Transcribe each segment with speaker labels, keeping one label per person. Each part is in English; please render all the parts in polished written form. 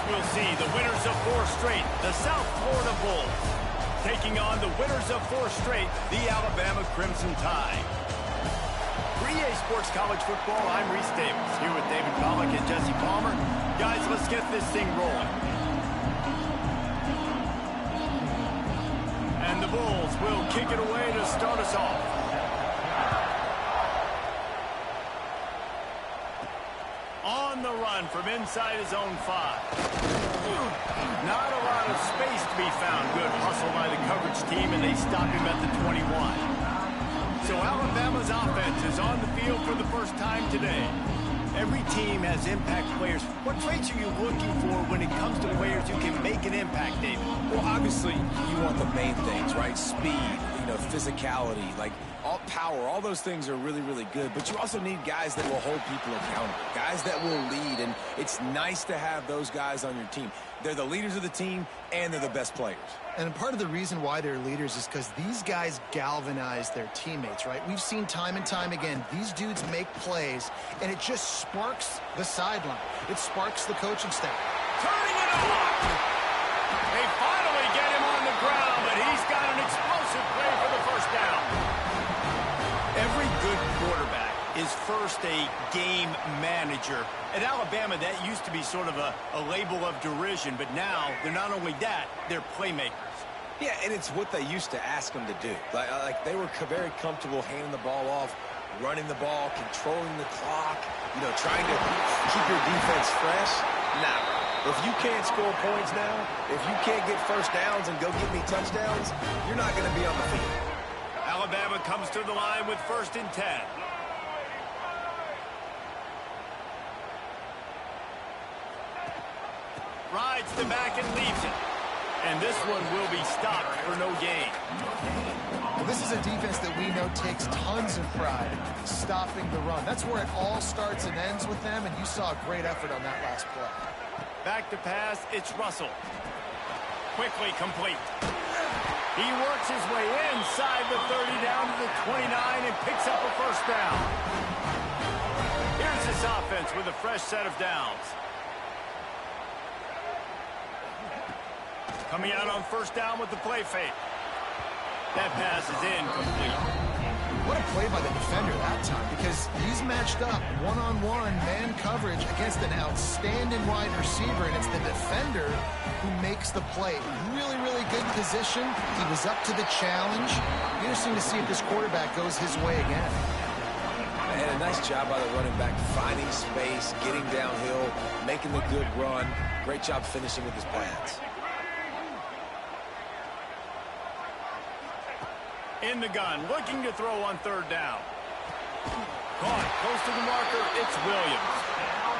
Speaker 1: We'll see the winners of 4 straight, the South Florida Bulls, taking on the winners of 4 straight, the Alabama Crimson Tide. For EA Sports College Football, I'm Reese Davis, here with David Pollack and Jesse Palmer. Guys, let's get this thing rolling. And the Bulls will kick it away to start us off. On the run from inside his own 5. Not a lot of space to be found. Good hustle by the coverage team, and they stop him at the 21. So Alabama's offense is on the field for the first time today. Every team has impact players. What traits are you looking for when it comes to players who can make an impact, David?
Speaker 2: Well, obviously, you want the main things, right? Speed, physicality, like all power, all those things are really, really good. But you also need guys that will hold people accountable, guys that will lead. And it's nice to have those guys on your team. They're the leaders of the team, and they're the best players.
Speaker 3: And part of the reason why they're leaders is because these guys galvanize their teammates, right? We've seen time and time again, these dudes make plays, and it just sparks the sideline. It sparks the coaching staff.
Speaker 1: Turning it on! They finally get him on the ground, but he's got an explosive play for the first down. Every good quarterback is first a game manager. At Alabama, that used to be sort of a label of derision, but now they're not only that, they're playmakers.
Speaker 2: Yeah, and it's what they used to ask them to do. Like they were very comfortable handing the ball off, running the ball, controlling the clock, trying to keep your defense fresh. Nah, if you can't score points now, if you can't get first downs and go get me touchdowns, you're not going to be on the field.
Speaker 1: Alabama comes to the line with 1st and 10. Rides the back and leaves it. And this one will be stopped for no gain.
Speaker 3: Well, this is a defense that we know takes tons of pride stopping the run. That's where it all starts and ends with them, and you saw a great effort on that last play.
Speaker 1: Back to pass, it's Russell. Quickly complete. He works his way inside the 30 down to the 29 and picks up a first down. Here's this offense with a fresh set of downs. Coming out on 1st down with the play fake. That pass is incomplete.
Speaker 3: What a play by the defender that time, because he's matched up one-on-one man coverage against an outstanding wide receiver, and it's the defender who makes the play. Really, really good position. He was up to the challenge. Interesting to see if this quarterback goes his way again.
Speaker 2: And a nice job by the running back, finding space, getting downhill, making the good run. Great job finishing with his pads.
Speaker 1: In the gun, looking to throw on 3rd down. Caught close to the marker, it's Williams.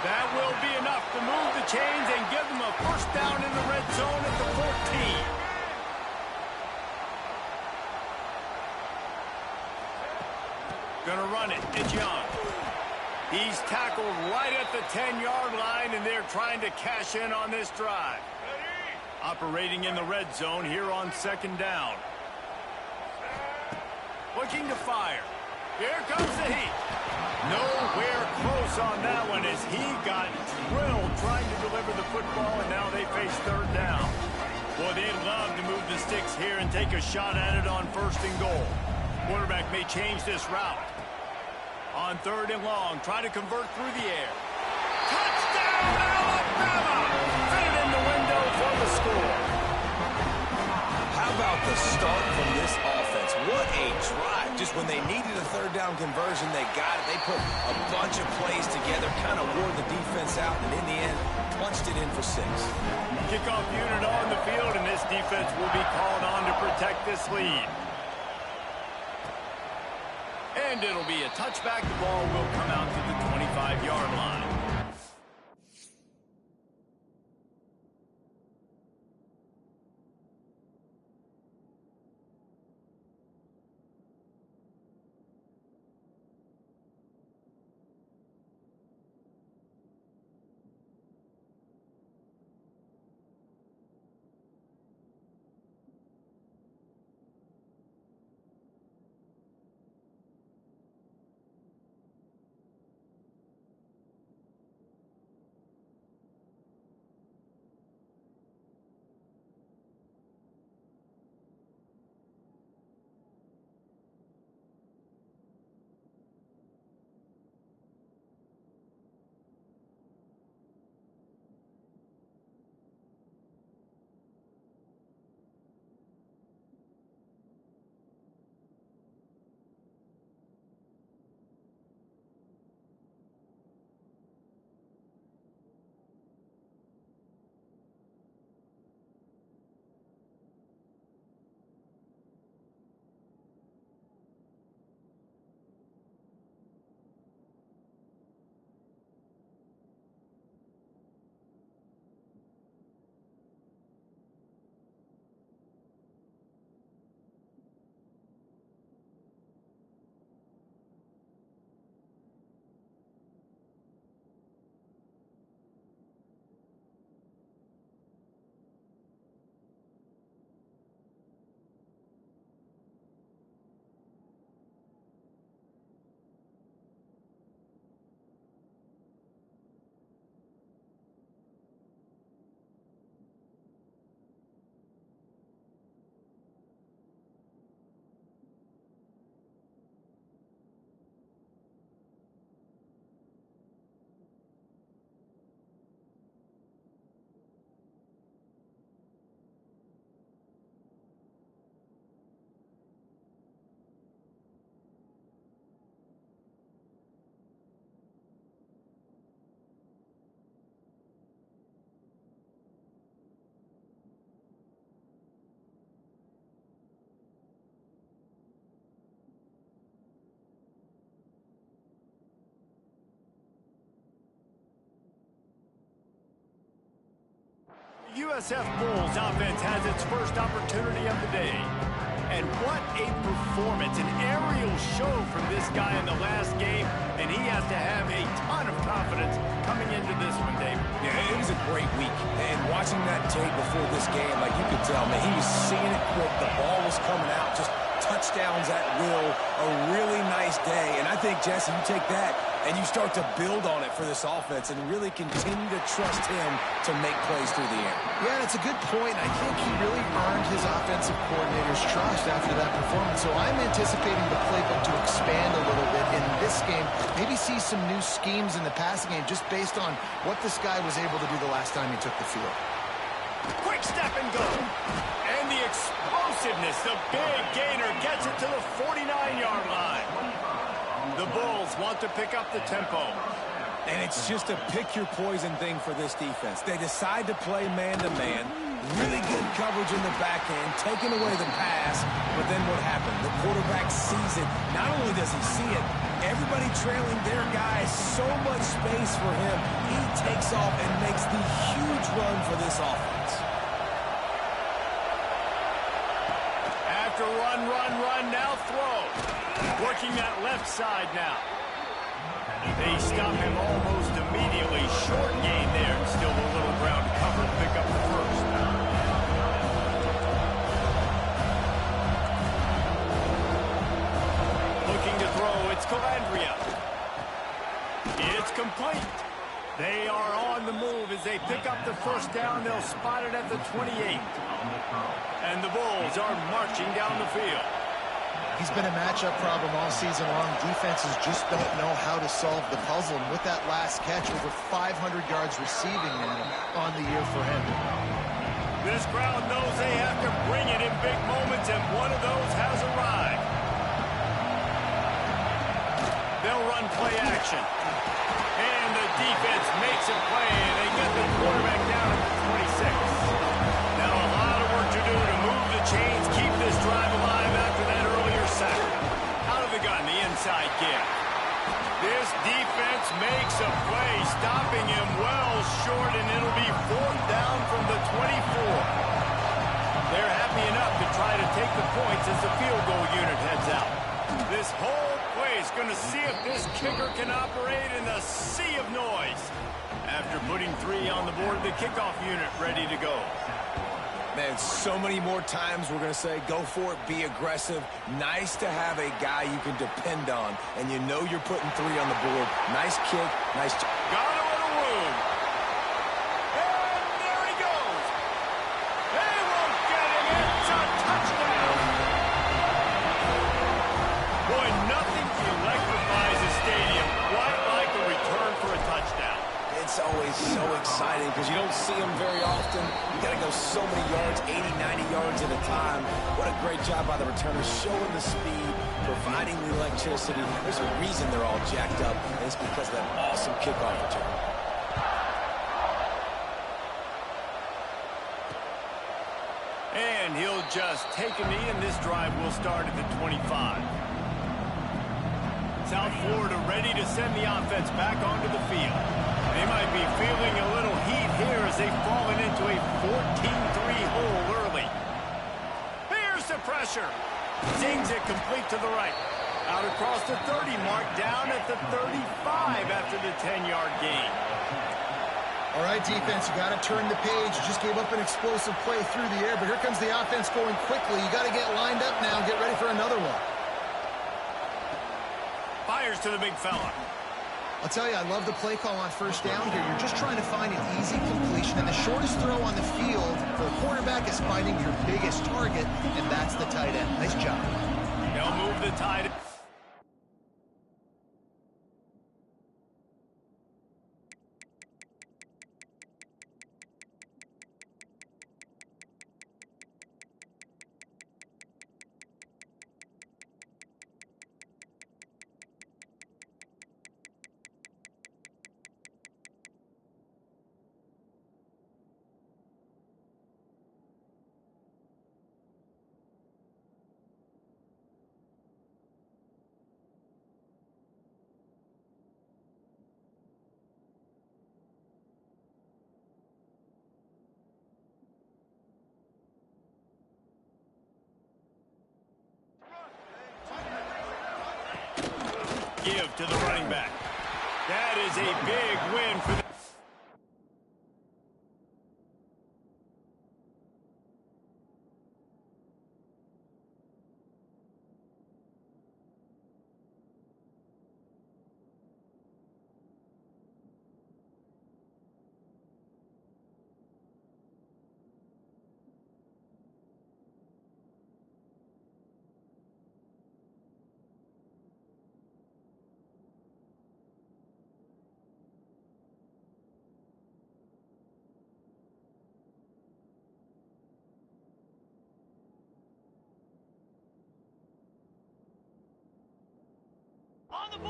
Speaker 1: That will be enough to move the chains and give them a first down in the red zone at the 14. Gonna run it, it's Young. He's tackled right at the 10-yard line, and they're trying to cash in on this drive. Operating in the red zone here on 2nd down. Looking to fire. Here comes the heat. Nowhere close on that one as he got drilled trying to deliver the football, and now they face 3rd down. Boy, they'd love to move the sticks here and take a shot at it on 1st and goal. Quarterback may change this route. On 3rd and long, try to convert through the air. Touchdown, Alabama! Fit in the window for the score.
Speaker 2: How about the start from this offense? What a drive. Just when they needed a 3rd down conversion, they got it. They put a bunch of plays together, kind of wore the defense out, and in the end, punched it in for 6.
Speaker 1: Kickoff unit on the field, and this defense will be called on to protect this lead. And it'll be a touchback. The ball will come out to the 25-yard line. USF Bulls offense has its first opportunity of the day. And what a performance, an aerial show from this guy in the last game, and he has to have a ton of confidence coming into this one, Dave.
Speaker 2: Yeah, it was a great week. And watching that tape before this game, like you could tell, man, he was seeing it quick. The ball was coming out, just touchdowns at will. A really nice day. And I think, Jesse, you take that and you start to build on it for this offense and really continue to trust him to make plays through the air.
Speaker 3: Yeah, that's a good point. I think he really earned his offensive coordinator's trust after that performance. So I'm anticipating the playbook to expand a little bit in this game. Maybe see some new schemes in the passing game just based on what this guy was able to do the last time he took the field.
Speaker 1: Quick step and go. And the explosiveness, the big gainer gets it to the 49-yard line. The Bulls want to pick up the tempo.
Speaker 2: And it's just a pick-your-poison thing for this defense. They decide to play man-to-man, really good coverage in the back end, taking away the pass, but then what happened? The quarterback sees it. Not only does he see it, everybody trailing their guys, so much space for him. He takes off and makes the huge run for this offense.
Speaker 1: After run, now throw. Working that left side now. They stop him almost immediately. Short gain there. Still a little ground to cover. Pick up the first. Looking to throw. It's Calandria. It's complete. They are on the move as they pick up the first down. They'll spot it at the 28. And the Bulls are marching down the field.
Speaker 3: He's been a matchup problem all season long. Defenses just don't know how to solve the puzzle. And with that last catch, over 500 yards receiving now on the year for him.
Speaker 1: This crowd knows they have to bring it in big moments, and one of those has arrived. They'll run play action. And the defense makes a play, and they get the quarterback down at the 26. Now a lot of work to do to move the chains, keep this drive alive after that earlier sack. Out of the gun, the inside give. This defense makes a play, stopping him well short, and it'll be 4th down from the 24. They're happy enough to try to take the points as the field goal unit heads out. This whole play is going to see if this kicker can operate in the sea of noise. After putting 3 on the board, the kickoff unit ready to go.
Speaker 2: Man, so many more times we're going to say, go for it, be aggressive. Nice to have a guy you can depend on, and you know you're putting 3 on the board. Nice kick, nice...
Speaker 1: Got him in a room. And there he goes. They won't get him. It's a touchdown. Boy, nothing electrifies a stadium quite like a return for a touchdown.
Speaker 2: It's always so exciting because you don't see them very often. You got to go so many yards, 80, 90 yards at a time. What a great job by the returners, showing the speed, providing the electricity. There's a reason they're all jacked up, and it's because of that awesome kickoff return.
Speaker 1: And he'll just take a knee, and this drive will start at the 25. South Florida ready to send the offense back onto the field. They might be feeling a little heat here as they've fallen into a 14-3 hole early. Here's the pressure. Zings it complete to the right. Out across the 30 mark, down at the 35 after the 10-yard gain.
Speaker 3: All right, defense, you got to turn the page. You just gave up an explosive play through the air, but here comes the offense going quickly. You got to get lined up now and get ready for another one.
Speaker 1: Fires to the big fella.
Speaker 3: I'll tell you, I love the play call on first down here. You're just trying to find an easy completion, and the shortest throw on the field for a quarterback is finding your biggest target, and that's the tight end. Nice job.
Speaker 1: They'll move the tight end. to the running back. That is a big win for the...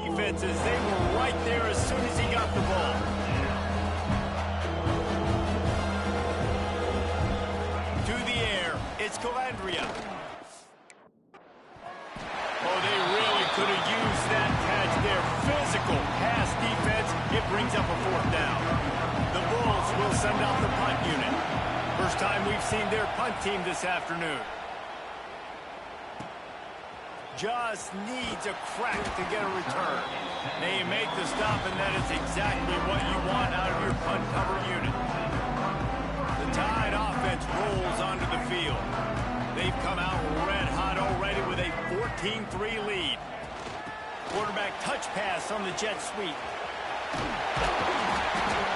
Speaker 1: Defenses, they were right there as soon as he got the ball. To the air, it's Calandria. Oh, they really could have used that catch there. Physical pass defense, it brings up a fourth down. The Bulls will send out the punt unit. First time we've seen their punt team this afternoon. Just needs a crack to get a return. They make the stop, and that is exactly what you want out of your punt cover unit. The Tide offense rolls onto the field. They've come out red hot already with a 14-3 lead. Quarterback touch pass on the jet sweep.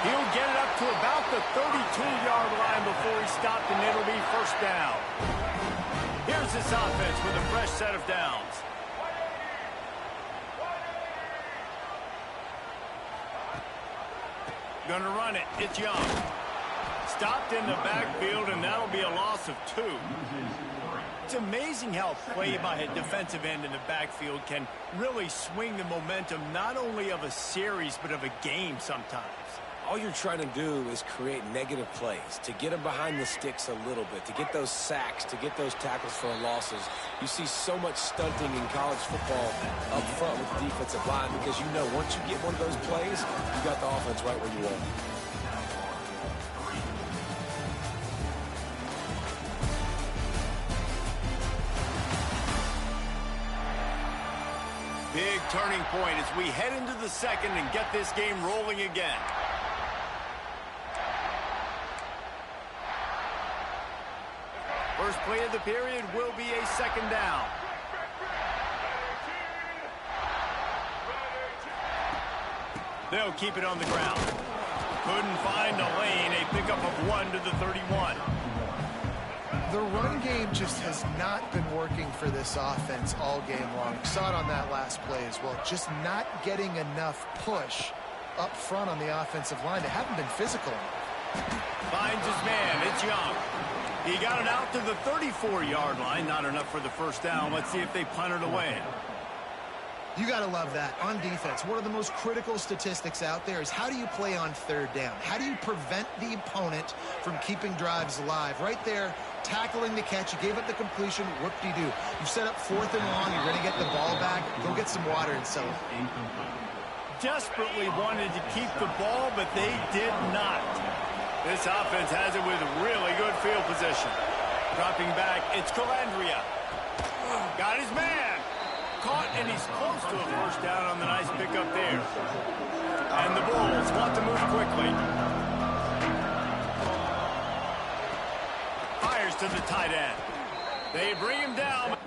Speaker 1: He'll get it up to about the 32-yard line before he stopped, and it'll be first down. Here's this offense with a fresh set of downs. Gonna run it. It's Young. Stopped in the backfield, and that'll be a loss of 2. It's amazing how play by a defensive end in the backfield can really swing the momentum not only of a series but of a game sometimes.
Speaker 2: All you're trying to do is create negative plays, to get them behind the sticks a little bit, to get those sacks, to get those tackles for losses. You see so much stunting in college football up front with the defensive line because you know once you get one of those plays, you got the offense right where you want.
Speaker 1: Big turning point as we head into the second and get this game rolling again. First play of the period will be a second down. They'll keep it on the ground. Couldn't find a lane. A pickup of 1 to the 31.
Speaker 3: The run game just has not been working for this offense all game long. We saw it on that last play as well. Just not getting enough push up front on the offensive line. They haven't been physical enough.
Speaker 1: Finds his man. It's Young. He got it out to the 34-yard line. Not enough for the first down. Let's see if they punt it away.
Speaker 3: You got to love that. On defense, one of the most critical statistics out there is how do you play on third down? How do you prevent the opponent from keeping drives alive? Right there, tackling the catch. You gave up the completion. Whoop-de-doo. You set up 4th and long. You're going to get the ball back. Go get some water and settle.
Speaker 1: Desperately wanted to keep the ball, but they did not. This offense has it with really good field position. Dropping back, it's Calandria. Got his man. Caught, and he's close to a first down on the nice pickup there. And the Bulls want to move quickly. Fires to the tight end. They bring him down.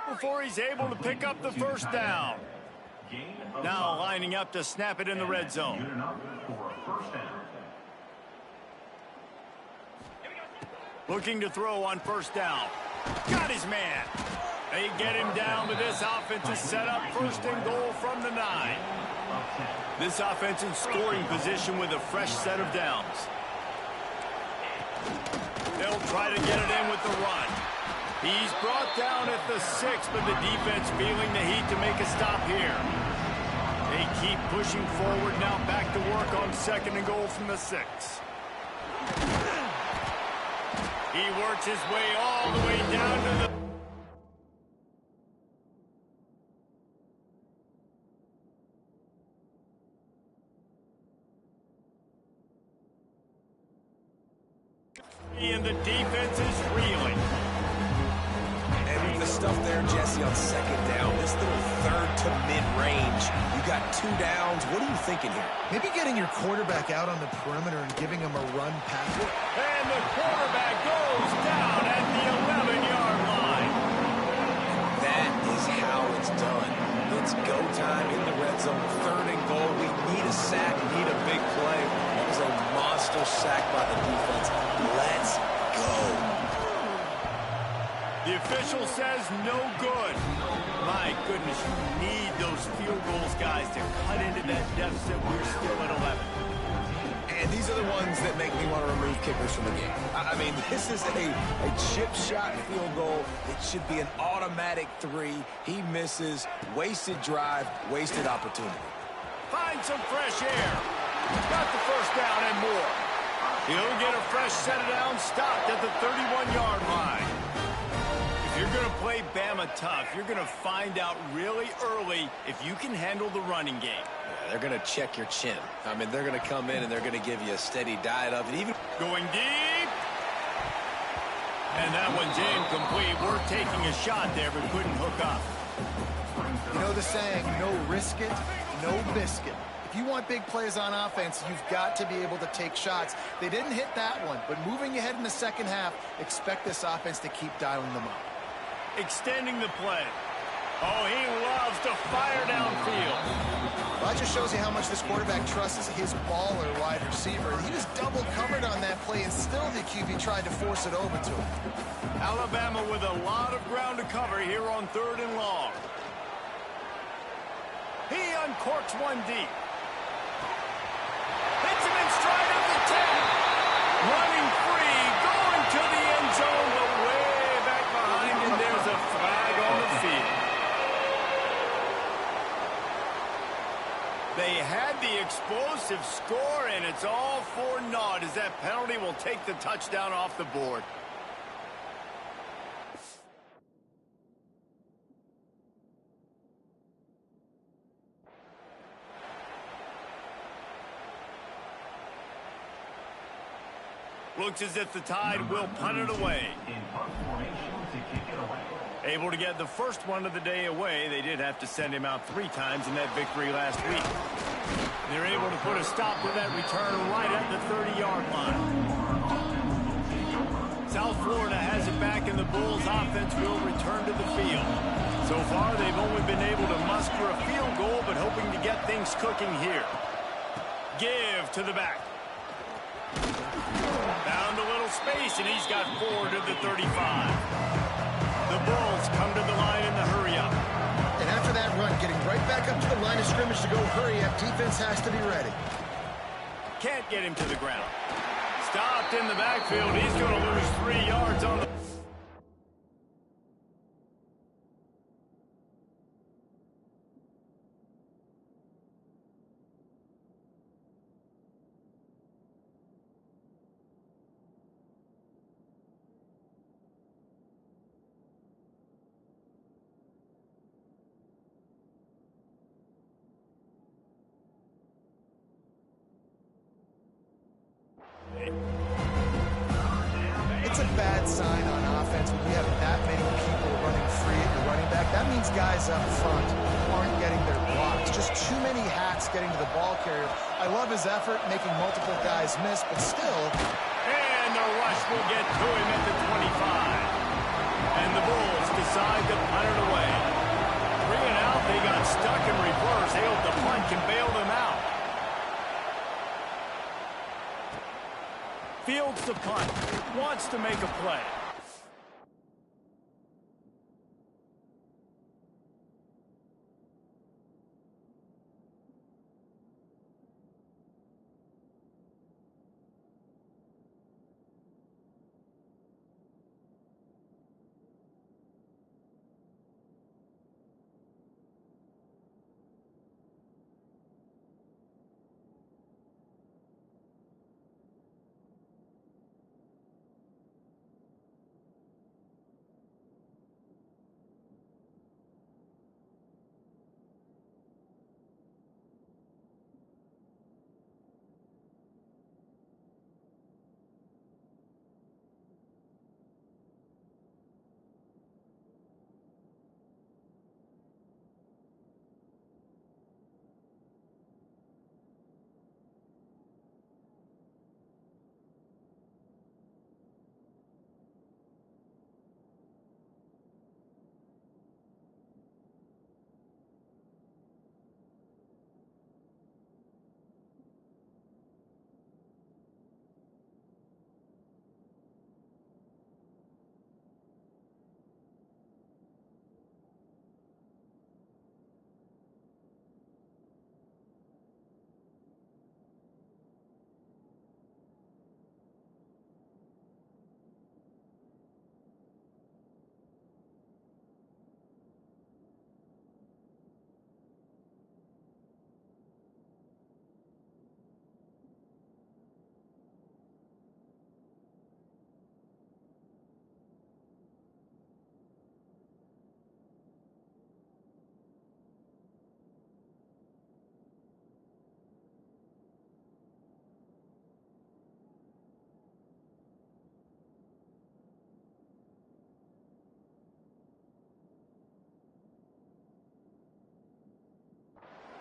Speaker 1: before he's able to pick up the first down. Now lining up to snap it in the red zone. Looking to throw on first down. Got his man. They get him down, but this offense is set up first and goal from the 9. This offense in scoring position with a fresh set of downs. They'll try to get it in with the run. He's brought down at the 6, but the defense feeling the heat to make a stop here. They keep pushing forward, now back to work on second and goal from the 6. He works his way all the way down to the... And the defense is reeling.
Speaker 2: And with the stuff there, Jesse, on second down, this little third to mid-range, you got 2 downs. What are you thinking here?
Speaker 3: Maybe getting your quarterback out on the perimeter and giving him a run pass.
Speaker 1: And the quarterback goes down at the 11-yard line.
Speaker 2: That is how it's done. It's go time in the red zone. Third and goal. We need a sack, need a big play. That was a monster sack by the defense. Let's go.
Speaker 1: The official says no good. My goodness, you need those field goals, guys, to cut into that deficit. We're still at 11.
Speaker 2: And these are the ones that make me want to remove kickers from the game. I mean, this is a chip shot field goal. It should be an automatic 3. He misses. Wasted drive, wasted opportunity.
Speaker 1: Find some fresh air. Got the first down and more. He'll get a fresh set of downs, stopped at the 31-yard line. If you're going to play Bama tough, you're going to find out really early if you can handle the running game.
Speaker 2: Yeah, they're going to check your chin. I mean, they're going to come in and they're going to give you a steady diet of it. Even
Speaker 1: going deep. And that one's incomplete. We're taking a shot there, but couldn't hook up.
Speaker 3: You know the saying, no risk it, no biscuit. If you want big plays on offense, you've got to be able to take shots. They didn't hit that one, but moving ahead in the second half, expect this offense to keep dialing them up.
Speaker 1: Extending the play. Oh, he loves to fire downfield.
Speaker 3: Well, that just shows you how much this quarterback trusts his baller wide receiver. He was double covered on that play, and still the QB tried to force it over to him.
Speaker 1: Alabama with a lot of ground to cover here on 3rd and long. He uncorks one deep. Hits him in stride of the 10. Running free, going to the end zone, but way back behind him. There's a flag on the field. They had the explosive score, and it's all for naught as that penalty will take the touchdown off the board. Looks as if the Tide will punt it away. Able to get the first one of the day away. They did have to send him out 3 times in that victory last week. They're able to put a stop to that return right at the 30-yard line. South Florida has it back, and the Bulls offense will return to the field. So far, they've only been able to muster a field goal, but hoping to get things cooking here. Give to the back. Found a little space, and he's got 4 to the 35. The Bulls come to the line in the hurry-up.
Speaker 3: And after that run, getting right back up to the line of scrimmage to go hurry-up, defense has to be ready.
Speaker 1: Can't get him to the ground. Stopped in the backfield. He's going to lose 3 yards on the...
Speaker 3: It's a bad sign on offense when we have that many people running free at the running back. That means guys up front aren't getting their blocks. Just too many hats getting to the ball carrier. I love his effort, making multiple guys miss, but still...
Speaker 1: And the rush will get to him at the 25. And the Bulls decide to punt it away. 3 and out, they got stuck in reverse. They hope the punt can bail them out. Fields the punt. Wants to make a play.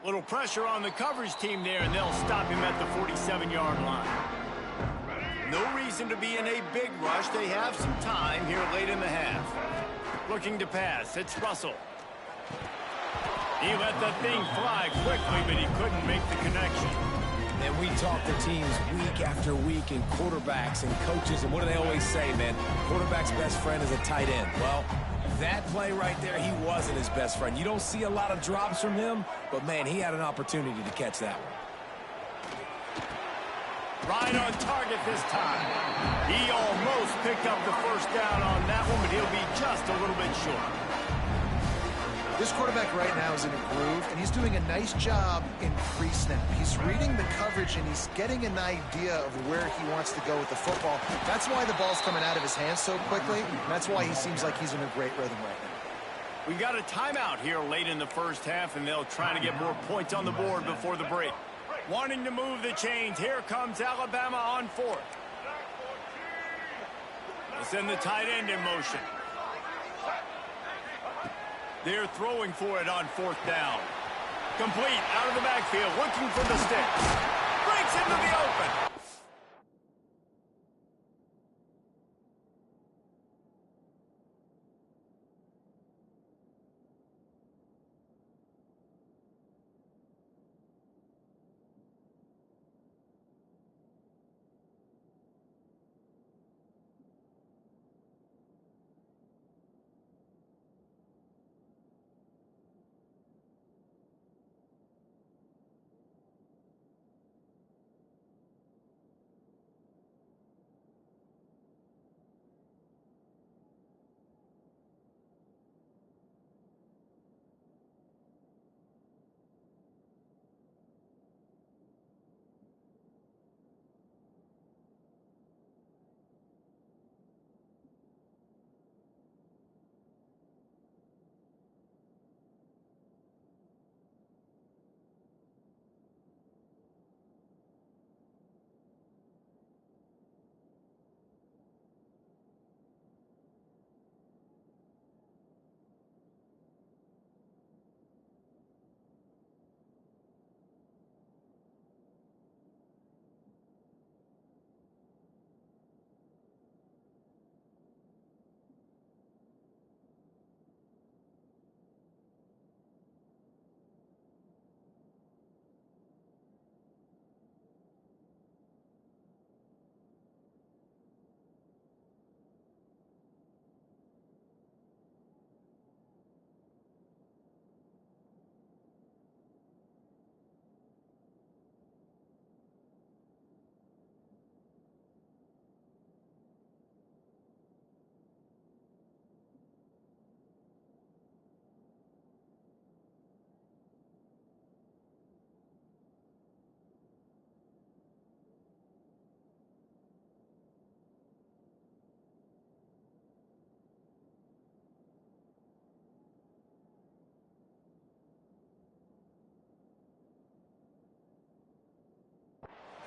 Speaker 1: Little pressure on the coverage team there, and they'll stop him at the 47-yard line. No reason to be in a big rush. They have some time here late in the half. Looking to pass. It's Russell. He let the thing fly quickly, but he couldn't make the connection.
Speaker 2: And we talk to teams week after week, and quarterbacks and coaches, and what do they always say, man? Quarterback's best friend is a tight end. Well, that play right there, he wasn't his best friend. You don't see a lot of drops from him, but, man, he had an opportunity to catch that one.
Speaker 1: Right on target this time. He almost picked up the first down on that one, but he'll be just a little bit short.
Speaker 3: This quarterback right now is in a groove, and he's doing a nice job in pre-snap. He's reading the coverage, and he's getting an idea of where he wants to go with the football. That's why the ball's coming out of his hands so quickly, and that's why he seems like he's in a great rhythm right now.
Speaker 1: We got a timeout here late in the first half, and they'll try to get more points on the board before the break. Wanting to move the chains, here comes Alabama on fourth. They'll send the tight end in motion. They're throwing for it on fourth down. Complete out of the backfield, looking for the sticks. Breaks into the open.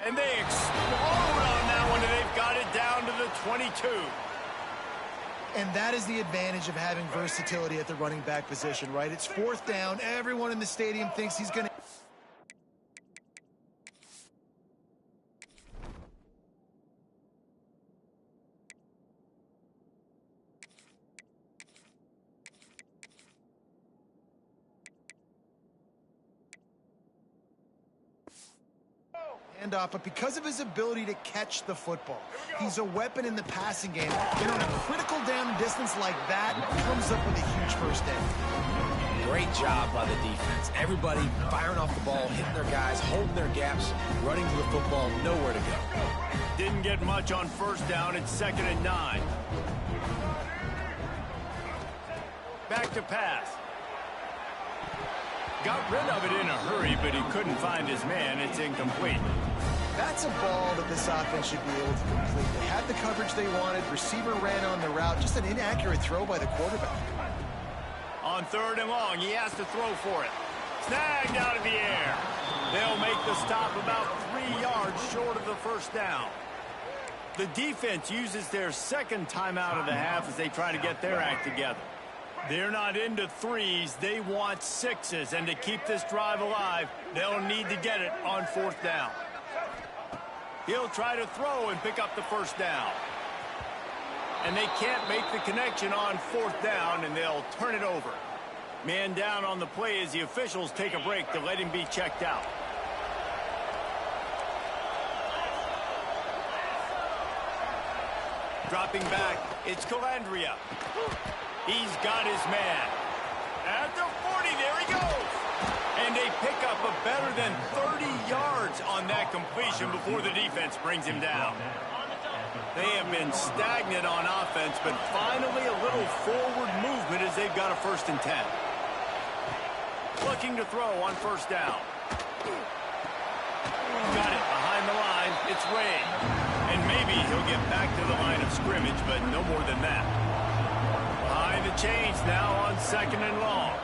Speaker 1: And they explode on that one, and they've got it down to the 22.
Speaker 3: And that is the advantage of having versatility at the running back position, right? It's fourth down. Everyone in the stadium thinks he's going to... Handoff, but because of his ability to catch the football, he's a weapon in the passing game. And on a critical down and distance like that, comes up with a huge first down.
Speaker 2: Great job by the defense. Everybody firing off the ball, hitting their guys, holding their gaps, running to the football, nowhere to go.
Speaker 1: Didn't get much on first down. It's 2nd and 9. Back to pass. Got rid of it in a hurry, but he couldn't find his man. It's incomplete.
Speaker 3: That's a ball that this offense should be able to complete. They had the coverage they wanted. Receiver ran on the route. Just an inaccurate throw by the quarterback.
Speaker 1: On 3rd and long, he has to throw for it. Snagged out of the air. They'll make the stop about 3 yards short of the first down. The defense uses their second timeout of the half as they try to get their act together. They're not into threes. They want sixes. And to keep this drive alive, they'll need to get it on 4th down. He'll try to throw and pick up the first down. And they can't make the connection on 4th down, and they'll turn it over. Man down on the play as the officials take a break to let him be checked out. Dropping back, it's Calandria. He's got his man. At the 40, there he goes. And they pick up a better than 30 yards on that completion before the defense brings him down. They have been stagnant on offense, but finally a little forward movement as they've got a 1st and 10. Looking to throw on 1st down. Got it behind the line. It's Ray. And maybe he'll get back to the line of scrimmage, but no more than that. Behind the chains now on 2nd and long.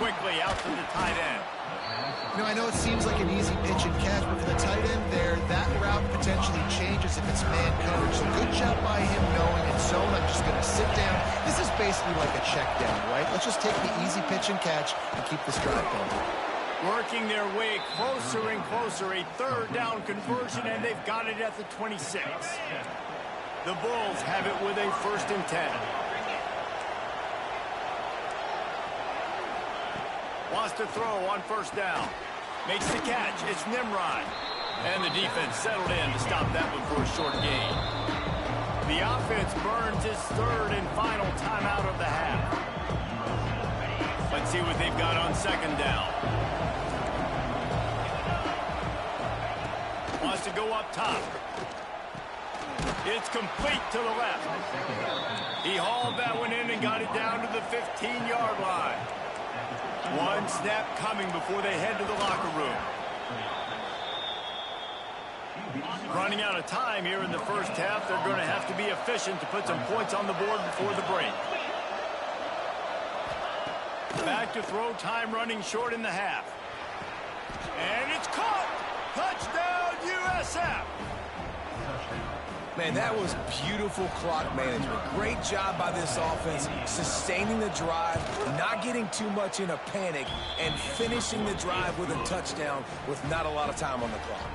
Speaker 1: Quickly out to the tight end.
Speaker 3: You know, I know it seems like an easy pitch and catch, but for the tight end there, that route potentially changes if it's man coverage. So good job by him knowing in zone, I'm just going to sit down. This is basically like a check down, right? Let's just take the easy pitch and catch and keep this drive going. Working their way closer and closer, a 3rd down conversion, and they've got it at the 26. The Bulls have it with a 1st and 10. Wants to throw on 1st down. Makes the catch. It's Nimrod. And the defense settled in to stop that one for a short gain. The offense burns its 3rd and final timeout of the half. Let's see what they've got on 2nd down. Wants to go up top. It's complete to the left. He hauled that one in and got it down to the 15-yard line. One snap coming before they head to the locker room. Running out of time here in the first half. They're going to have to be efficient to put some points on the board before the break. Back to throw, time running short in the half. And it's caught! Touchdown, USF!
Speaker 2: Man, that was beautiful clock management. Great job by this offense, sustaining the drive, not getting too much in a panic, and finishing the drive with a touchdown with not a lot of time on the clock.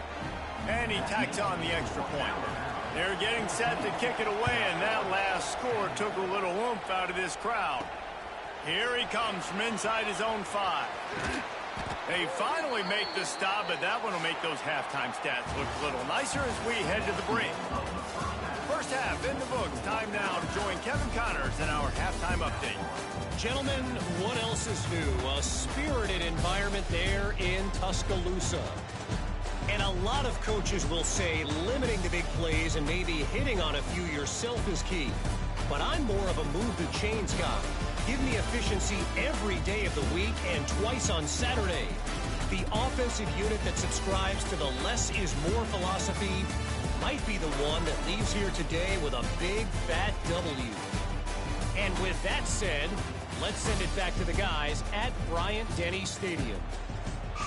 Speaker 1: And he tacks on the extra point. They're getting set to kick it away, and that last score took a little oomph out of this crowd. Here he comes from inside his own 5. They finally make the stop, but that one will make those halftime stats look a little nicer as we head to the break. First half in the books. Time now to join Kevin Connors in our halftime update.
Speaker 4: Gentlemen, what else is new? A spirited environment there in Tuscaloosa. And a lot of coaches will say limiting the big plays and maybe hitting on a few yourself is key. But I'm more of a move the chains guy. Give me efficiency every day of the week and twice on Saturday. The offensive unit that subscribes to the less is more philosophy might be the one that leaves here today with a big, fat W. And with that said, let's send it back to the guys at Bryant-Denny Stadium.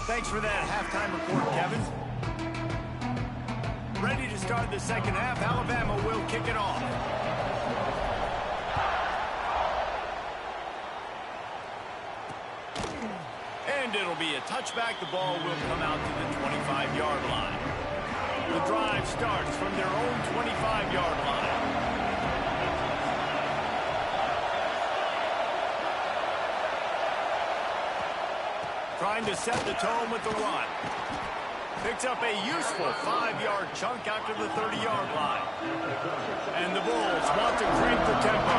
Speaker 1: Thanks for that halftime report, Kevin. Ready to start the second half. Alabama will kick it off. And it'll be a touchback. The ball will come out to the 25-yard line. The drive starts from their own 25-yard line. Trying to set the tone with the run. Picks up a useful 5-yard chunk after the 30-yard line. And the Bulls want to crank the tempo.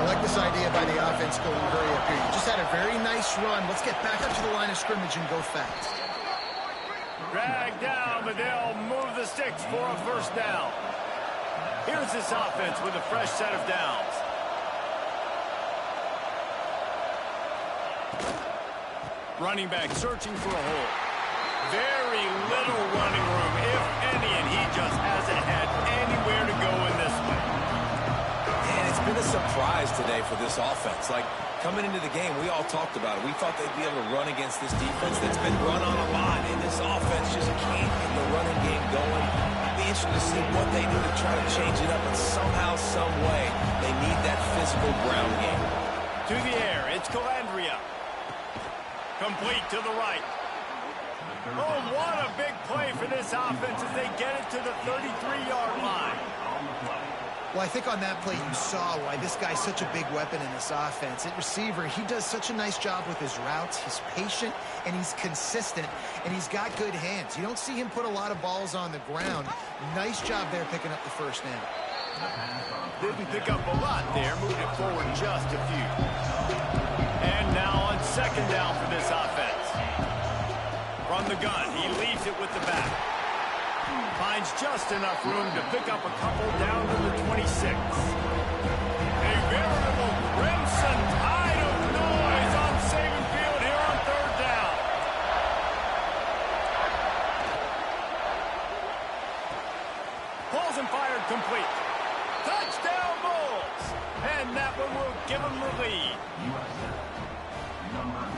Speaker 3: I like this idea by the offense going hurry up here. You just had a very nice run. Let's get back up to the line of scrimmage and go fast.
Speaker 1: Drag down, but they'll move the sticks for a first down. Here's this offense with a fresh set of downs. Running back searching for a hole. Very little running room, if any, and he just hasn't had anywhere to go in this one.
Speaker 2: And it's been a surprise today for this offense. Like, coming into the game, we all talked about it. We thought they'd be able to run against this defense that's been run on a lot, and this offense just can't get the running game going. It'd be interesting to see what they do to try to change it up, but somehow, some way, they need that physical ground game.
Speaker 1: To the air, it's Calandria. Complete to the right. Oh, what a big play for this offense as they get it to the 33-yard line.
Speaker 3: Well, I think on that play you saw why this guy's such a big weapon in this offense. At receiver, he does such a nice job with his routes. He's patient, and he's consistent, and he's got good hands. You don't see him put a lot of balls on the ground. Nice job there picking up the first down.
Speaker 1: Didn't pick up a lot there, moved it forward just a few. And now on second down for this offense. From the gun, he leaves it with the back. Finds just enough room to pick up a couple down to the 26. A veritable crimson tide of noise on Saban Field here on third down. Pulls and fired complete. Touchdown Bulls! And that one will give them the lead.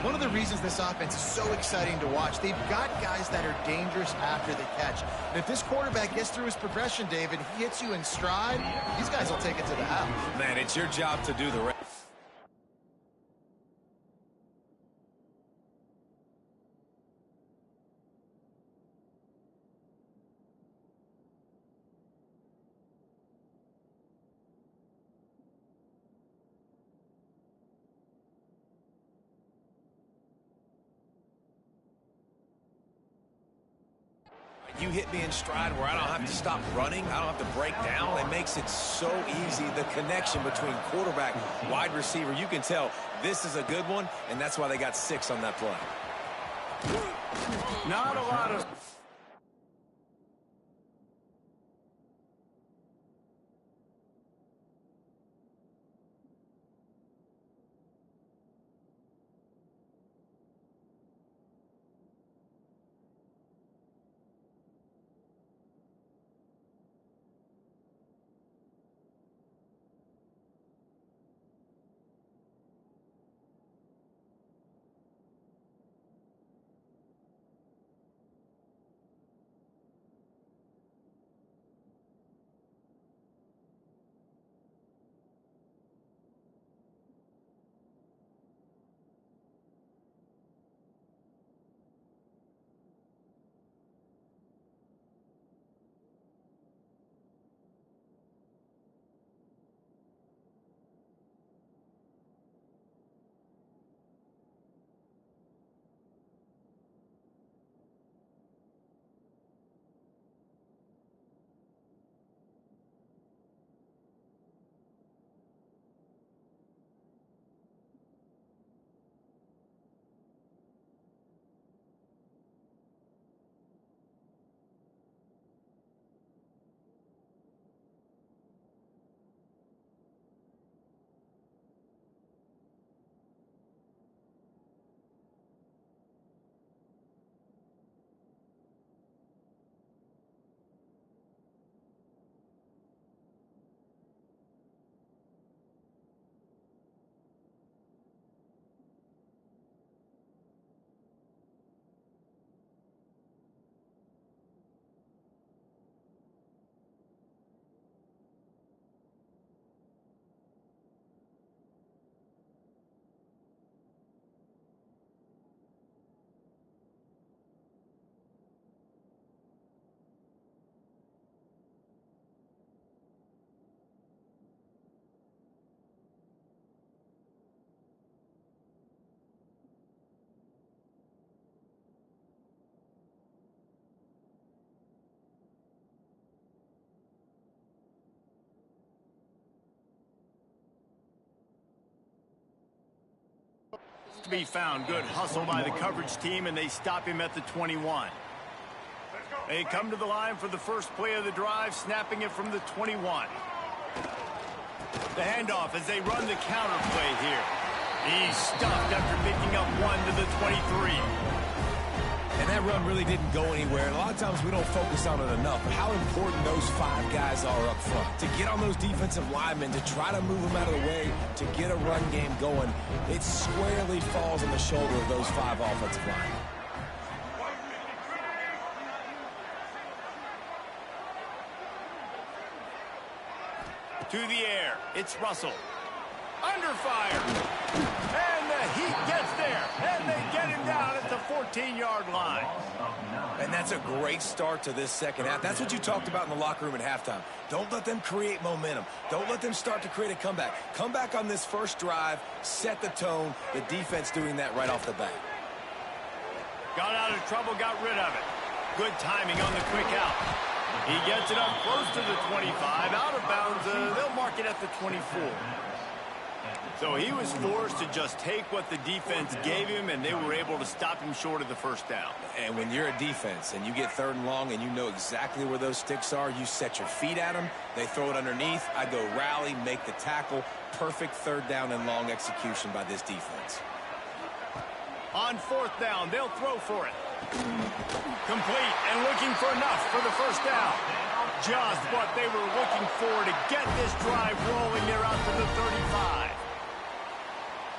Speaker 3: One of the reasons this offense is so exciting to watch, they've got guys that are dangerous after the catch. And if this quarterback gets through his progression, David, he hits you in stride, these guys will take it to the house.
Speaker 2: Man, it's your job to do the rest. You hit me in stride where I don't have to stop running. I don't have to break down. It makes it so easy. The connection between quarterback, wide receiver, you can tell this is a good one, and that's why they got 6 on that play.
Speaker 1: Not a lot of... to be found. Good hustle by the coverage team, and they stop him at the 21. They come to the line for the first play of the drive, snapping it from the 21. The handoff as they run the counter play here. He's stuffed after picking up one to the 23.
Speaker 2: And that run really didn't go anywhere. And a lot of times we don't focus on it enough. But how important those 5 guys are up front. To get on those defensive linemen, to try to move them out of the way, to get a run game going, it squarely falls on the shoulder of those 5 offensive linemen.
Speaker 1: To the air, it's Russell. Under fire. And the Heat gets there. And they get him down at the 14-yard line.
Speaker 2: And that's a great start to this second half. That's what you talked about in the locker room at halftime. Don't let them create momentum. Don't let them start to create a comeback. Come back on this first drive, set the tone. The defense doing that right off the bat.
Speaker 1: Got out of trouble, got rid of it. Good timing on the quick out. He gets it up close to the 25. Out of bounds, they'll mark it at the 24. So he was forced to just take what the defense gave him, and they were able to stop him short of the first down.
Speaker 2: And when you're a defense and you get 3rd and long and you know exactly where those sticks are, you set your feet at them, they throw it underneath, I go rally, make the tackle. Perfect 3rd down and long execution by this defense.
Speaker 1: On 4th down, they'll throw for it. Complete and looking for enough for the first down. Just what they were looking for to get this drive rolling. They're out to the 35.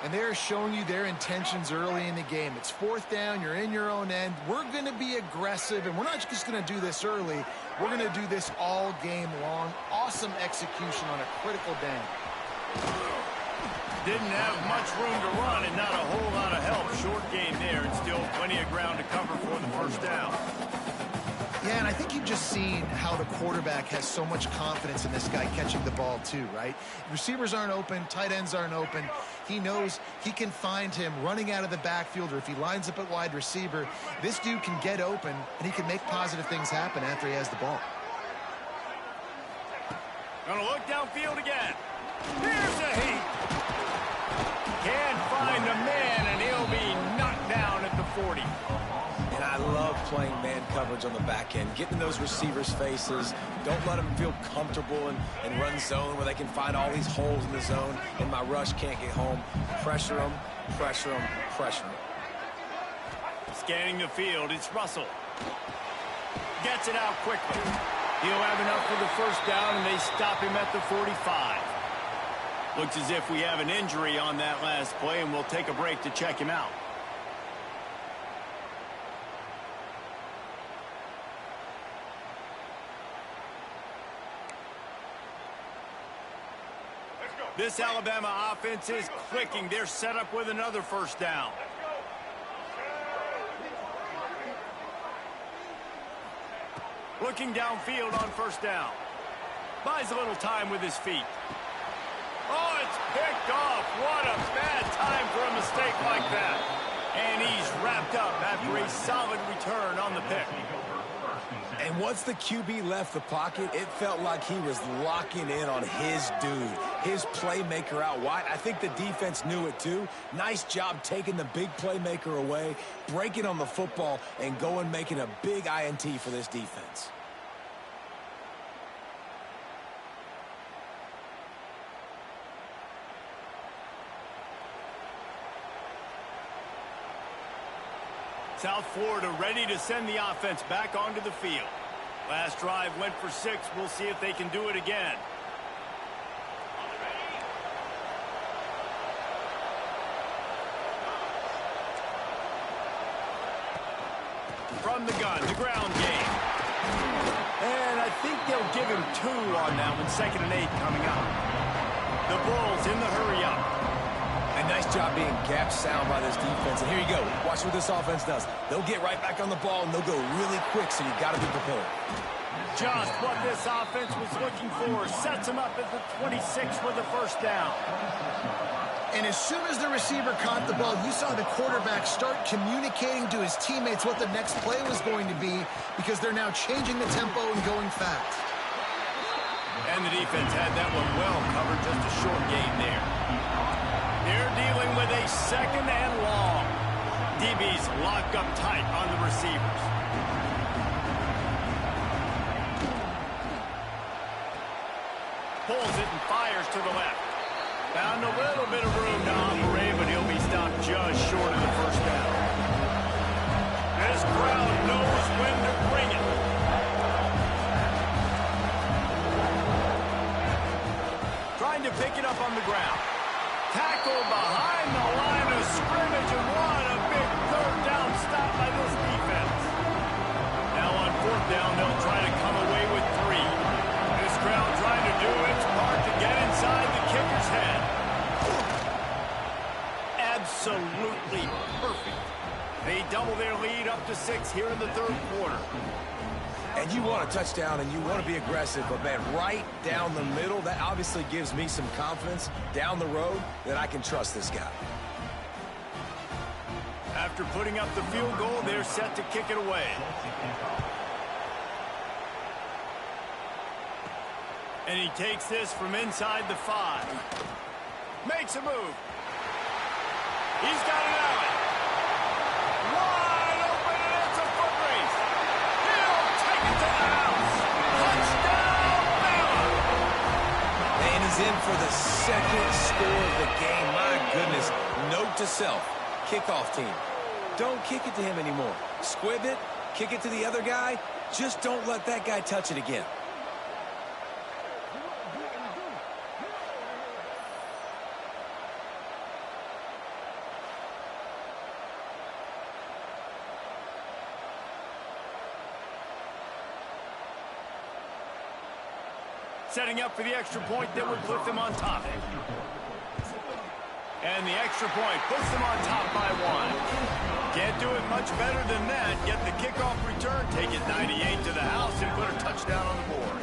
Speaker 3: And they're showing you their intentions early in the game. It's 4th down, you're in your own end. We're going to be aggressive, and we're not just going to do this early. We're going to do this all game long. Awesome execution on a critical down.
Speaker 1: Didn't have much room to run and not a whole lot of help. Short gain there and still plenty of ground to cover for the first down.
Speaker 3: Yeah, and I think you've just seen how the quarterback has so much confidence in this guy catching the ball too, right? Receivers aren't open, tight ends aren't open. He knows he can find him running out of the backfield, or if he lines up at wide receiver, this dude can get open and he can make positive things happen after he has the ball.
Speaker 1: Gonna look downfield again. Here's a Heat. Can't find the man, and he'll be knocked down at the 40.
Speaker 2: And I love playing man coverage on the back end, getting those receivers' faces. Don't let them feel comfortable and run zone where they can find all these holes in the zone, and my rush can't get home. Pressure them, pressure them, pressure them.
Speaker 1: Scanning the field, it's Russell. Gets it out quickly. He'll have enough for the first down, and they stop him at the 45. Looks as if we have an injury on that last play, and we'll take a break to check him out. This Alabama offense is clicking. They're set up with another first down. Looking downfield on first down. Buys a little time with his feet. Oh, it's picked off. What a bad time for a mistake like that. And he's wrapped up after a solid return on the pick.
Speaker 2: And once the QB left the pocket, it felt like he was locking in on his dude, his playmaker out wide. I think the defense knew it too. Nice job taking the big playmaker away, breaking on the football, and going making a big INT for this defense.
Speaker 1: South Florida ready to send the offense back onto the field. Last drive went for 6. We'll see if they can do it again. From the gun, the ground game. And I think they'll give him 2 on that one. 2nd and 8 coming up. The Bulls in the hurry up.
Speaker 2: A nice job being gap sound by this defense. And here you go. Watch what this offense does. They'll get right back on the ball, and they'll go really quick, so you got to be prepared.
Speaker 1: Just what this offense was looking for. Sets him up at the 26 for the first down.
Speaker 3: And as soon as the receiver caught the ball, you saw the quarterback start communicating to his teammates what the next play was going to be, because they're now changing the tempo and going fast.
Speaker 1: And the defense had that one well covered. Just a short gain there. They're dealing with a second and long. DB's locked up tight on the receivers. Pulls it and fires to the left. Found a little bit of room to operate, but he'll be stopped just short of the first down. This crowd knows when to bring it. Trying to pick it up on the ground. Tackle behind the line of scrimmage, and what a big third down stop by this defense. Now on fourth down, they'll try to come away with 3. This crowd trying to do its part to get inside the kicker's head. Absolutely perfect. They double their lead up to 6 here in the third quarter.
Speaker 2: And you want a touchdown and you want to be aggressive, but man, right down the middle, that obviously gives me some confidence down the road that I can trust this guy.
Speaker 1: After putting up the field goal, they're set to kick it away. And he takes this from inside the 5. Makes a move. He's got it out. Wide open, and it's a foot race. He'll take it to the house. Touchdown, Bama!
Speaker 2: And he's in for the second score of the game. My goodness. Note to self, kickoff team. Don't kick it to him anymore. Squib it, kick it to the other guy. Just don't let that guy touch it again.
Speaker 1: Setting up for the extra point that would put them on top. And the extra point puts them on top by 1. Can't do it much better than that. Get the kickoff return, take it 98 to the house, and put a touchdown on the board.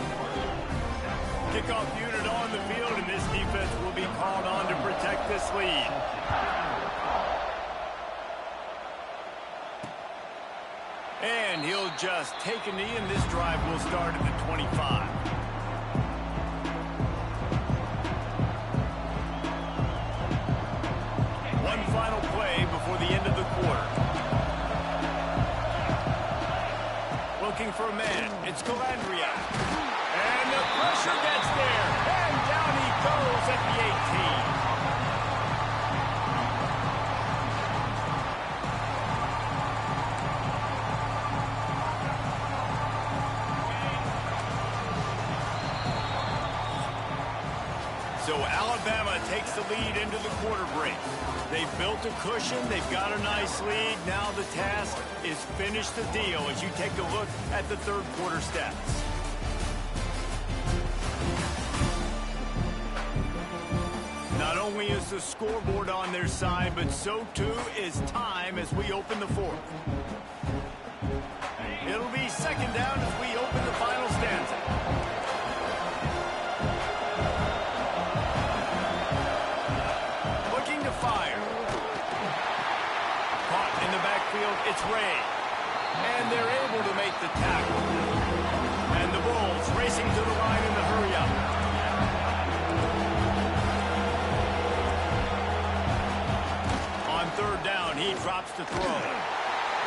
Speaker 1: Kickoff unit on the field, and this defense will be called on to protect this lead. And he'll just take a knee, and this drive will start at the 25. One final play before the end of the quarter. Looking for a man. It's Calandria. And the pressure gets there. And down he goes at the 18. So Alabama takes the lead into the quarter break. They've built a cushion. They've got a nice lead. Now the task is finish the deal as you take a look at the third quarter stats. Not only is the scoreboard on their side, but so too is time as we open the fourth. It'll be second down as we open the final stanza. It's Ray. And they're able to make the tackle. And the Bulls racing to the line in the hurry-up. On third down, he drops to throw.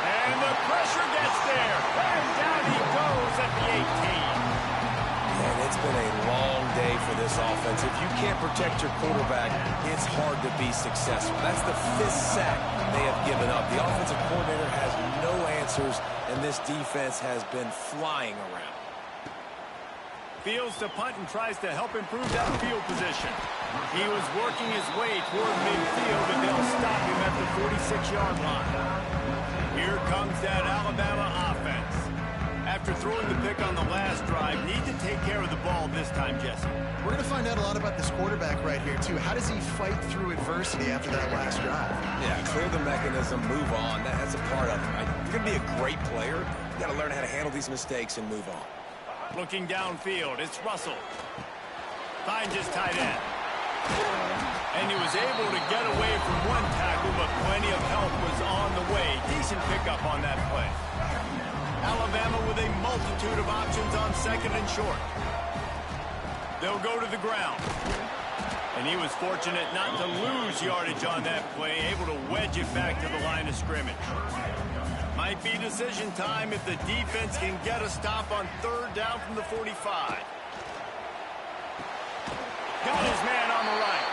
Speaker 1: And the pressure gets there. And down he goes at the 18.
Speaker 2: And it's been a long day for this offense. If you can't protect your quarterback, it's hard to be successful. That's the 5th sack they have given up. The offensive coordinator has no answers, and this defense has been flying around.
Speaker 1: Fields to punt and tries to help improve that field position. He was working his way toward midfield, but they'll stop him at the 46-yard line. Here comes that Alabama offense. After throwing the pick on the last drive, need to take care of the ball this time, Jesse.
Speaker 3: We're going to find out a lot about this quarterback right here, too. How does he fight through adversity after that last drive?
Speaker 2: Yeah, clear the mechanism, move on. That's a part of it, right? If you're going to be a great player, you got to learn how to handle these mistakes and move on.
Speaker 1: Looking downfield, it's Russell. Finds his tight end. And he was able to get away from one tackle, but plenty of help was on the way. Decent pickup on that play. Alabama with a multitude of options on second and short. They'll go to the ground. And he was fortunate not to lose yardage on that play, able to wedge it back to the line of scrimmage. Might be decision time if the defense can get a stop on third down from the 45. Got his man on the right.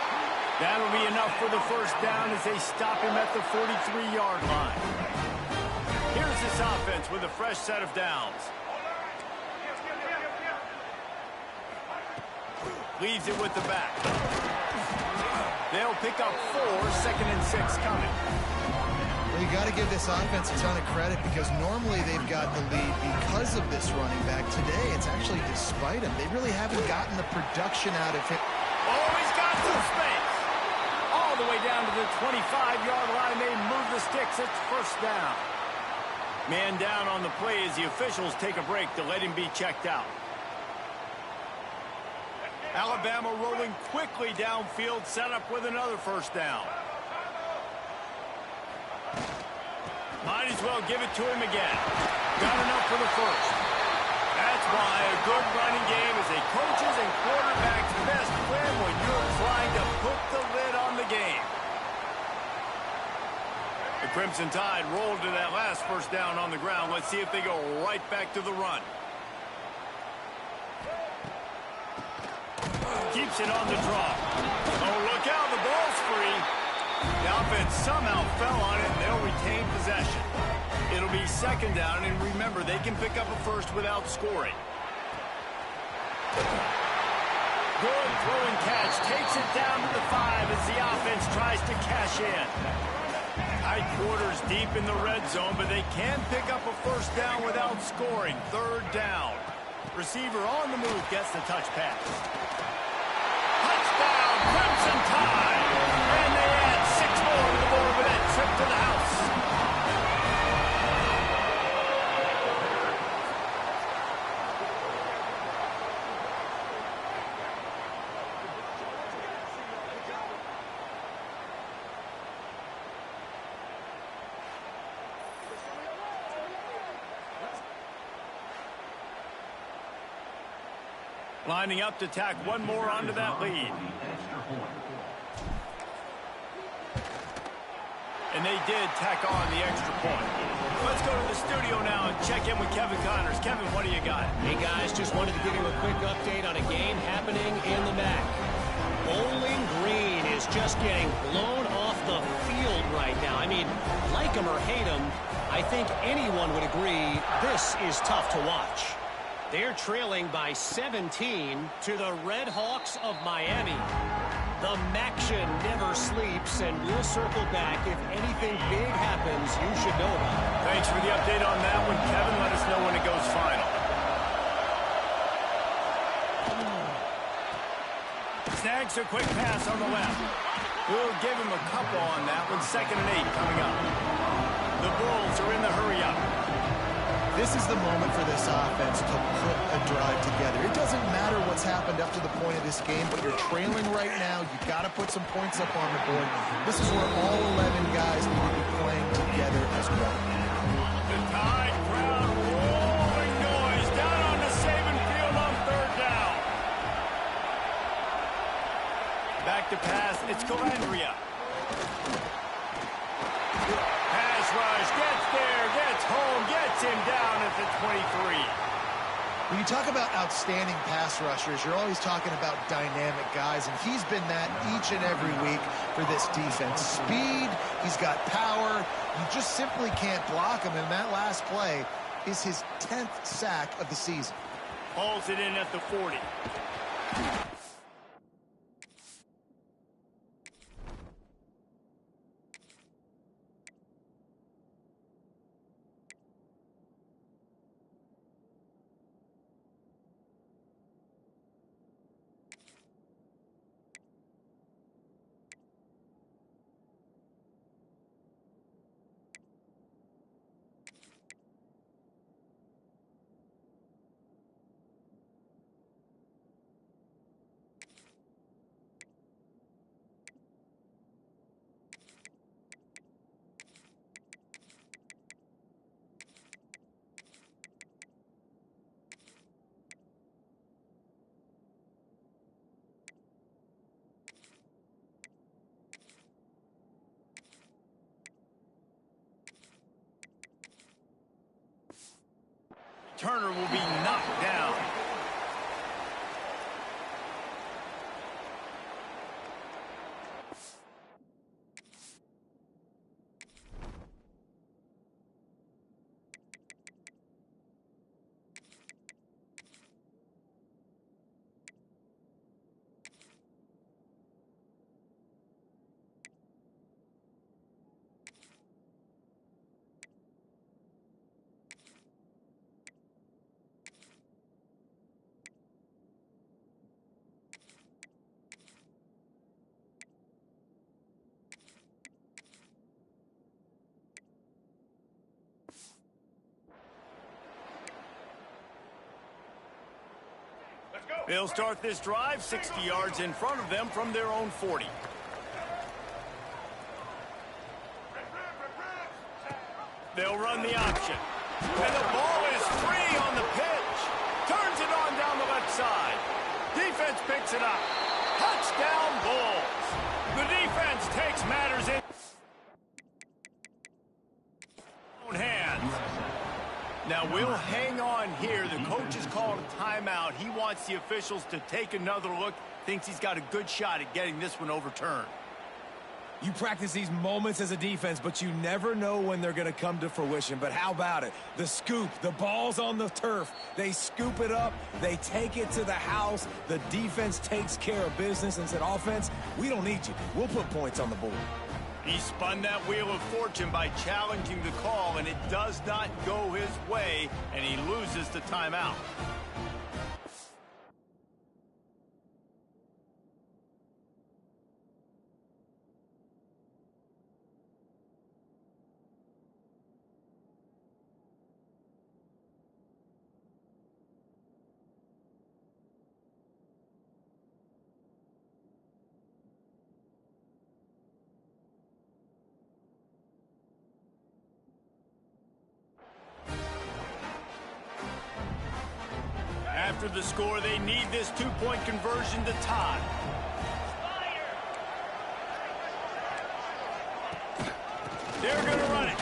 Speaker 1: That'll be enough for the first down as they stop him at the 43-yard line. Here's this offense with a fresh set of downs. Leaves it with the back. They'll pick up 4, 2nd and 6 coming.
Speaker 3: Well, you got to give this offense a ton of credit because normally they've got the lead because of this running back. Today, it's actually despite him. They really haven't gotten the production out of him.
Speaker 1: Oh, he's got some space. All the way down to the 25-yard line. They move the sticks. It's first down. Man down on the play as the officials take a break to let him be checked out. Alabama rolling quickly downfield, set up with another first down. Might as well give it to him again. Got enough for the first. That's why a good running game is a coach's and quarterback's best friend when you're trying to put the lid on the game. The Crimson Tide rolled to that last first down on the ground. Let's see if they go right back to the run. Keeps it on the draw. Oh, look out, the ball's free. The offense somehow fell on it, and they'll retain possession. It'll be second down, and remember, they can pick up a first without scoring. Good throw and catch. Takes it down to the 5 as the offense tries to cash in. Tight quarters deep in the red zone, but they can pick up a first down without scoring. Third down. Receiver on the move gets the touch pass. Touchdown, Crimson Tide. And they add 6 more to the board with that trip to the house. Lining up to tack one more onto that lead. And they did tack on the extra point. Let's go to the studio now and check in with Kevin Connors. Kevin, what do you got?
Speaker 4: Hey, guys, just wanted to give you a quick update on a game happening in the MAC. Bowling Green is just getting blown off the field right now. I mean, like him or hate him, I think anyone would agree this is tough to watch. They're trailing by 17 to the Red Hawks of Miami. The Maction never sleeps, and we'll circle back. If anything big happens, you should know about it.
Speaker 1: Thanks for the update on that one, Kevin. Let us know when it goes final. Snags a quick pass on the left. We'll give him a couple on that one. 2nd and 8 coming up. The Bulls are in the hurry-up.
Speaker 3: This is the moment for this offense to put a drive together. It doesn't matter what's happened up to the point of this game, but you're trailing right now. You've got to put some points up on the board. This is where all 11 guys need to be playing together as one.
Speaker 1: The Tide crowd rolling noise down on the Saban field on third down. Back to pass. It's Calandria. Pass rush. Gets there. Gets home. Gets him down at the 23.
Speaker 3: When you talk about outstanding pass rushers, you're always talking about dynamic guys, and he's been that each and every week for this defense. Speed, he's got power. You just simply can't block him, and that last play is his 10th sack of the season.
Speaker 1: Hauls it in at the 40. Turner will be knocked down. They'll start this drive 60 yards in front of them from their own 40. They'll run the option. And the ball is free on the pitch. Turns it on down the left side. Defense picks it up. Touchdown Bulls. The defense takes matters in own hands. Now we'll hang on here. The coach has called a timeout. He wants the officials to take another look. Thinks he's got a good shot at getting this one overturned.
Speaker 2: You practice these moments as a defense, but you never know when they're going to come to fruition. But how about it? The scoop, the ball's on the turf. They scoop it up. They take it to the house. The defense takes care of business and said, offense, we don't need you. We'll put points on the board.
Speaker 1: He spun that wheel of fortune by challenging the call, and it does not go his way, and he loses the timeout. After the score, they need this two-point conversion to tie. They're going to run it.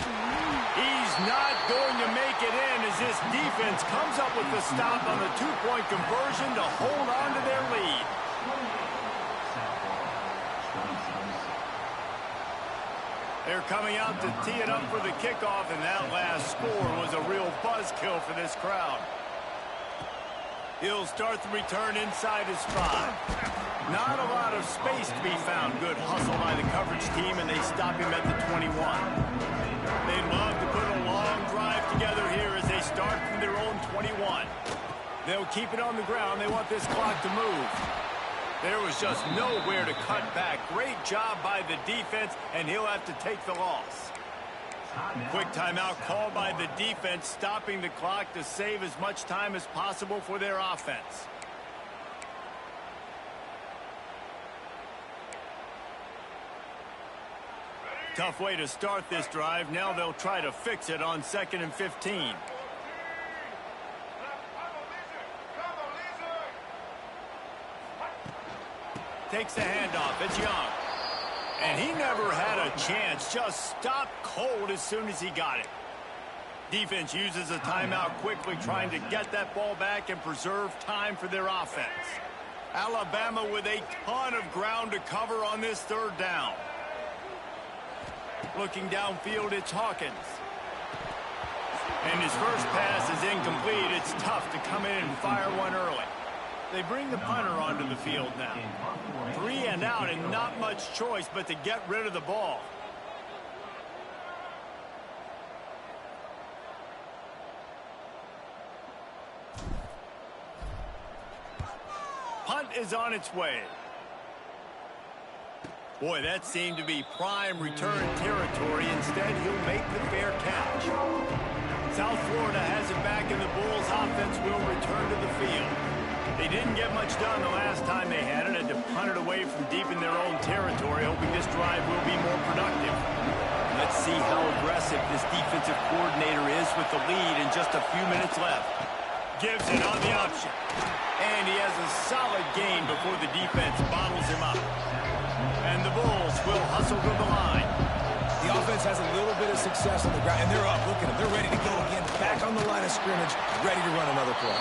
Speaker 1: He's not going to make it in as this defense comes up with the stop on the two-point conversion to hold on to their lead. They're coming out to tee it up for the kickoff, and that last score was a real buzzkill for this crowd. He'll start the return inside his 5. Not a lot of space to be found. Good hustle by the coverage team, and they stop him at the 21. They'd love to put a long drive together here as they start from their own 21. They'll keep it on the ground. They want this clock to move. There was just nowhere to cut back. Great job by the defense, and he'll have to take the loss. Quick timeout called by the defense, stopping the clock to save as much time as possible for their offense. Tough way to start this drive. Now they'll try to fix it on 2nd and 15. Takes the handoff. It's Young. And he never had a chance. Just stopped cold as soon as he got it. Defense uses a timeout quickly, trying to get that ball back and preserve time for their offense. Alabama with a ton of ground to cover on this 3rd down. Looking downfield, it's Hawkins. And his first pass is incomplete. It's tough to come in and fire one early. They bring the punter onto the field now. 3 and out, and not much choice but to get rid of the ball. Punt is on its way. Boy, that seemed to be prime return territory. Instead, he'll make the fair catch. South Florida has it back, and the Bulls offense will return to the field. They didn't get much done the last time they had it, to punt it away from deep in their own territory, hoping this drive will be more productive. Let's see how aggressive this defensive coordinator is with the lead and just a few minutes left. Gives it on the option. And he has a solid gain before the defense bottles him up. And the Bulls will hustle to the line.
Speaker 2: The offense has a little bit of success on the ground, and they're up. Look at them. They're ready to go again. Back on the line of scrimmage, ready to run another play.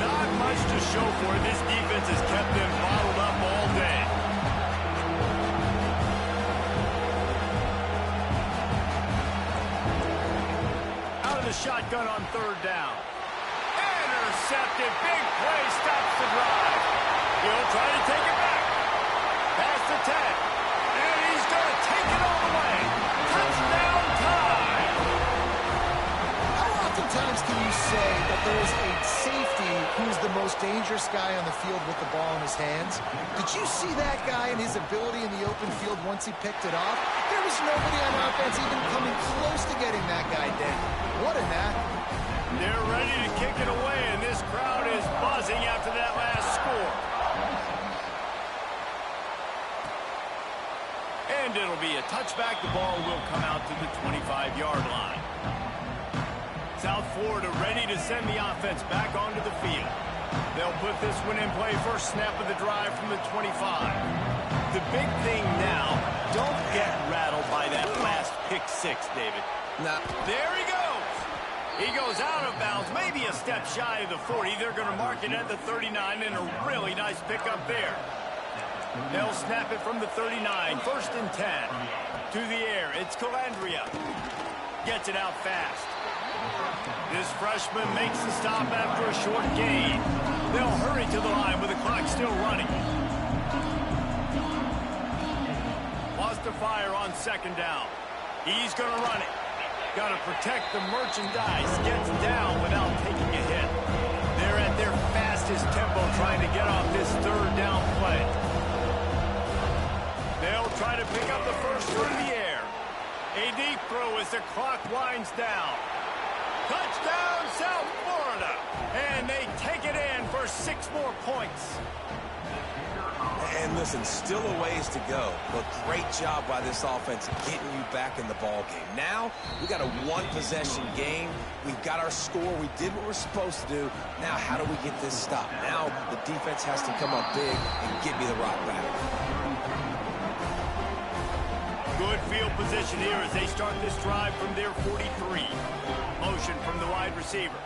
Speaker 1: Not much to show for it. This defense has kept them bottled up all day. Out of the shotgun on third down. Intercepted. Big play stops the drive. He'll try to take it back. Past the 10. And he's going to take it all the way. Touchdown time.
Speaker 3: How oftentimes can you say that there is a safety who's the most dangerous guy on the field with the ball in his hands? Did you see that guy and his ability in the open field once he picked it off? There was nobody on offense even coming close to getting that guy down. What a knack.
Speaker 1: They're ready to kick it away, and this crowd is buzzing after that last score. And it'll be a touchback. The ball will come out to the 25-yard line. South Florida ready to send the offense back onto the field. They'll put this one in play. First snap of the drive from the 25. The big thing now, don't get rattled by that last pick six, David.
Speaker 2: Now,
Speaker 1: there he goes. He goes out of bounds, maybe a step shy of the 40. They're going to mark it at the 39, and a really nice pickup there. They'll snap it from the 39, first and 10. To the air, it's Calandria. Gets it out fast. This freshman makes the stop after a short gain. They'll hurry to the line with the clock still running. Lost to fire on second down. He's going to run it. Got to protect the merchandise. Gets down without taking a hit. They're at their fastest tempo trying to get off this third down play. They'll try to pick up the first through the air. A deep throw as the clock winds down. Touchdown, South Florida. And they take it in for 6 more points.
Speaker 2: and listen, still a ways to go, but great job by this offense getting you back in the ball game. Now, we got a one-possession game. We've got our score. We did what we're supposed to do. Now, how do we get this stopped? Now, the defense has to come up big and get me the rock back.
Speaker 1: Good field position here as they start this drive from their 43. Motion from the wide receiver.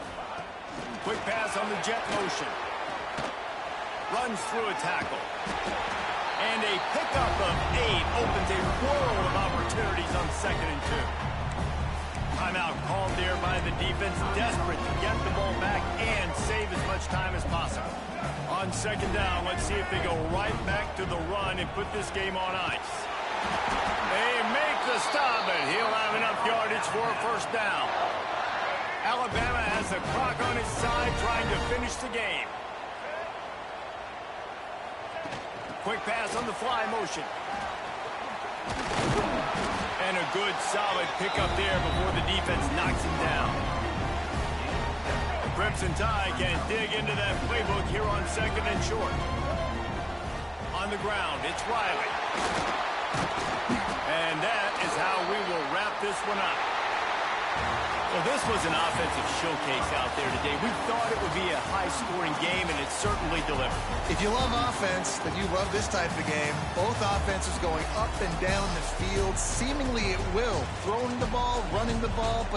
Speaker 1: Quick pass on the jet motion. Runs through a tackle. And a pickup of 8 opens a world of opportunities on 2nd and 2. Timeout called there by the defense, desperate to get the ball back and save as much time as possible. On 2nd down, let's see if they go right back to the run and put this game on ice. They make the stop, and he'll have enough yardage for a first down. Alabama has the clock on his side, trying to finish the game. Quick pass on the fly motion. And a good, solid pickup there before the defense knocks him down. The Crimson Tide can dig into that playbook here on 2nd and short. On the ground, it's Riley. And that is how we will wrap this one up. Well, this was an offensive showcase out there today. We thought it would be a high-scoring game, and it certainly delivered.
Speaker 3: If you love offense, then you love this type of game. Both offenses going up and down the field. Seemingly it will. Throwing the ball, running the ball, but